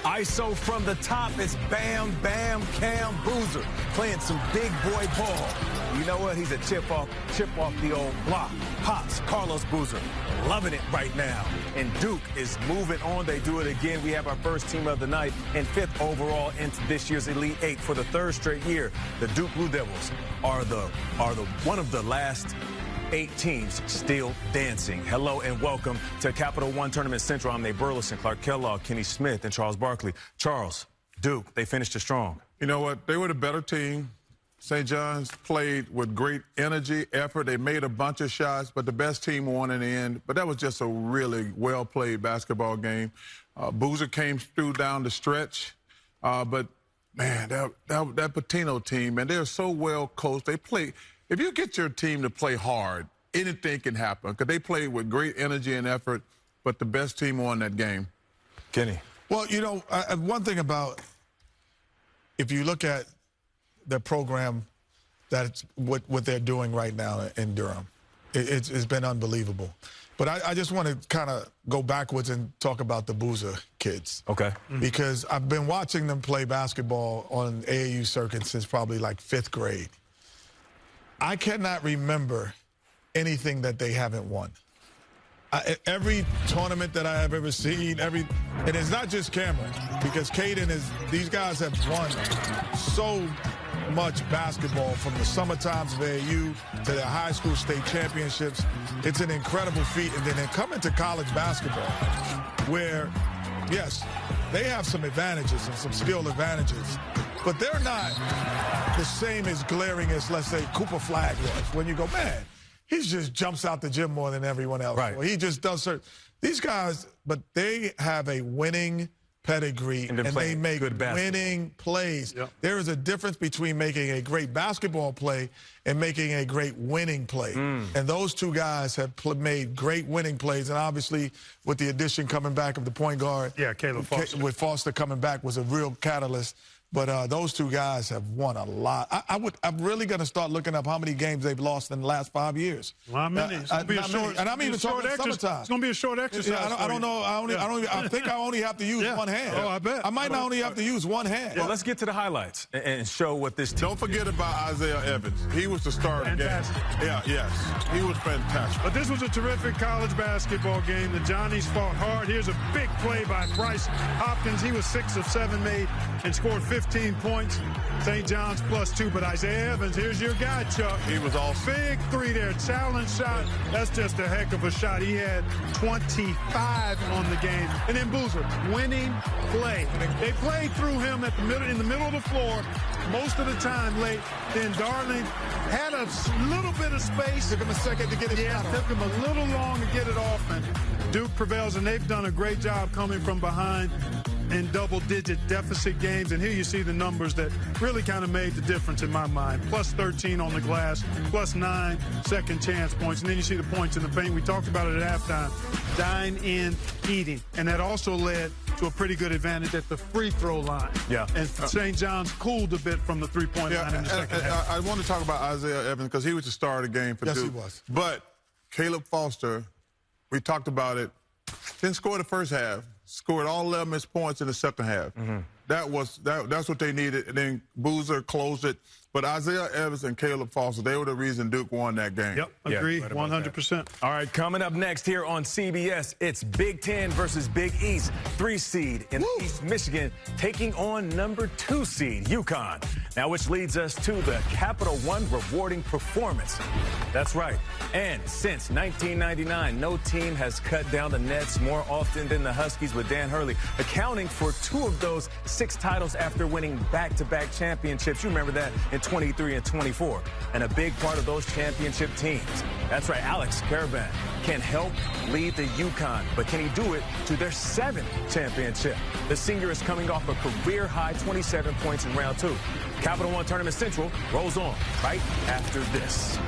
ISO from the top. It's Bam Bam Cam Boozer playing some big boy ball. You know what? He's a chip off the old block. Pops, Carlos Boozer, loving it right now. And Duke is moving on. They do it again. We have our first team of the night and 5th overall into this year's Elite Eight for the 3rd straight year. The Duke Blue Devils are the one of the last 8 teams still dancing. Hello and welcome to Capital One Tournament Central. I'm Nate Burleson, Clark Kellogg, Kenny Smith, and Charles Barkley. Charles, Duke, they finished it strong. You know what? They were the better team. St. John's played with great energy, effort. They made a bunch of shots, but the best team won in the end. But that was just a really well-played basketball game. Boozer came through down the stretch. But, man, that Patino team, man, they're so well coached. They play. If you get your team to play hard, anything can happen because they played with great energy and effort, but the best team won that game. Kenny. Well, you know, one thing about if you look at the program, that's what they're doing right now in Durham. It's been unbelievable. But I just want to kind of go backwards and talk about the Boozer kids. Okay. Because I've been watching them play basketball on AAU circuit since probably like 5th grade. I cannot remember anything that they haven't won. Every tournament that I have ever seen, and it's not just Cameron, because Caden these guys have won so much basketball from the summer times of AAU to their high school state championships. It's an incredible feat. And then they come into college basketball where, yes, they have some advantages and some skill advantages, but they're not the same as glaring as, let's say, Cooper Flagg was. When you go, man, he just jumps out the gym more than everyone else. Right. Or he just does certain. These guys, but they have a winning pedigree, and they make winning plays. Yep. There is a difference between making a great basketball play and making a great winning play. And those two guys have made great winning plays. And obviously, with the addition coming back of the point guard, Caleb Foster. With Foster coming back was a real catalyst. But those two guys have won a lot. I'm really going to start looking up how many games they've lost in the last 5 years. Well, it's going to be a short, and I'm even talking summertime. It's going to be a short exercise. Yeah, I don't know. I think I only have to use one hand. Oh, I bet. I might not only have to use one hand. Well, let's get to the highlights and show what this team. Don't forget about Isaiah Evans. He was the star of the game. Yeah, yes. He was fantastic. But this was a terrific college basketball game. The Johnnies fought hard. Here's a big play by Bryce Hopkins. He was 6 of 7 made and scored 15 points. St. John's +2, but Isaiah Evans, here's your guy, Chuck. He was awesome. Big 3 there, challenge shot. That's just a heck of a shot. He had 25 on the game. And then Boozer, winning play. They played through him in the middle of the floor most of the time late. Then Darling had a little bit of space. Took him a second to get his shot off. Took him a little long to get it off, and Duke prevails, and they've done a great job coming from behind in double-digit deficit games. And here you see the numbers that really kind of made the difference in my mind. +13 on the glass, +9 second chance points. And then you see the points in the paint. We talked about it at halftime. Dine in, eating. And that also led to a pretty good advantage at the free throw line. Yeah. And St. John's cooled a bit from the three-point line in the second half. I want to talk about Isaiah Evans because he was the star of the game for Duke. Yes, he was. But Caleb Foster, we talked about it, didn't score the first half. Scored all 11 of his points in the second half. That's what they needed. And then Boozer closed it. But Isaiah Evans and Caleb Foster, they were the reason Duke won that game. Yep, agree, 100%. All right, coming up next here on CBS, it's Big Ten versus Big East. 3 seed in East Michigan taking on number 2 seed, UConn. Now, which leads us to the Capital One rewarding performance. That's right. And since 1999, no team has cut down the nets more often than the Huskies with Dan Hurley, accounting for 2 of those 6 titles after winning back-to-back championships. You remember that in 23 and 24. And a big part of those championship teams. That's right, Alex Caravan can help lead the UConn, but can he do it to their 7th championship? The senior is coming off a career-high 27 points in round 2. Capital One Tournament Central rolls on right after this.